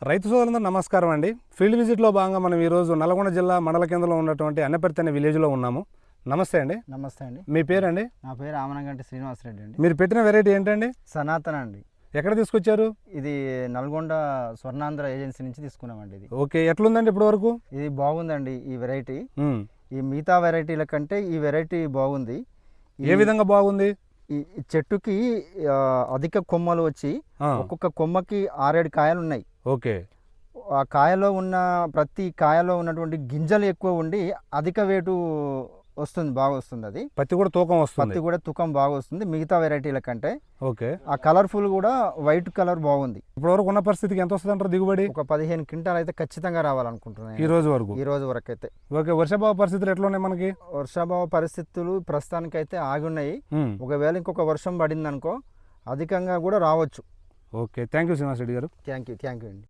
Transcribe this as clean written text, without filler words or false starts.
రైతు సోదరులందరూ నమస్కారం అండి. ఫీల్డ్ విజిట్లో భాగంగా మనం ఈరోజు నల్గొండ జిల్లా మండల కేంద్రంలో ఉన్నటువంటి అన్నపర్తి అనే విలేజ్లో ఉన్నాము. నమస్తే అండి. నమస్తే అండి. మీ పేరండి? నా పేరు ఆమనంగంటి శ్రీనివాసరెడ్డి అండి. మీరు పెట్టిన వెరైటీ ఏంటండి? సనాతన అండి. ఎక్కడ తీసుకొచ్చారు? ఇది నల్గొండ స్వర్ణాంధ్ర ఏజెన్సీ నుంచి తీసుకున్నామండి. ఇది ఓకే, ఎట్లుందండి ఇప్పటి వరకు? ఇది బాగుందండి. ఈ వెరైటీ ఈ మిగతా వెరైటీల కంటే ఈ వెరైటీ బాగుంది. ఏ విధంగా బాగుంది? ఈ చెట్టుకి అధిక కొమ్మలు వచ్చి ఒక్కొక్క కొమ్మకి 6-7 కాయలు ఉన్నాయి. ఓకే, ఆ కాయలో ఉన్న ప్రతి కాయలో ఉన్నటువంటి గింజలు ఎక్కువ ఉండి అధిక వేటు వస్తుంది, బాగా వస్తుంది. అది పత్తి కూడా తూకం వస్తుంది. పత్తి కూడా తూకం బాగా వస్తుంది మిగతా వెరైటీల కంటే. ఓకే, ఆ కలర్ఫుల్ కూడా వైట్ కలర్ బాగుంది. ఇప్పటి వరకు ఉన్న పరిస్థితికి ఎంత వస్తుంది అంటారు దిగుబడి? ఒక 15 క్వింటాల్ అయితే ఖచ్చితంగా రావాలనుకుంటున్నాను ఈ రోజు వరకు. ఈ రోజు వరకు అయితే. ఓకే, వర్షాభావ పరిస్థితులు ఎట్లా ఉన్నాయి మనకి? వర్షాభావ పరిస్థితులు ప్రస్తుతానికైతే ఆగి ఉన్నాయి. ఒకవేళ ఇంకొక వర్షం పడింది అనుకో అధికంగా కూడా రావచ్చు. Okay, thank you Srinivas Reddy గారు. థ్యాంక్ యూ అండి.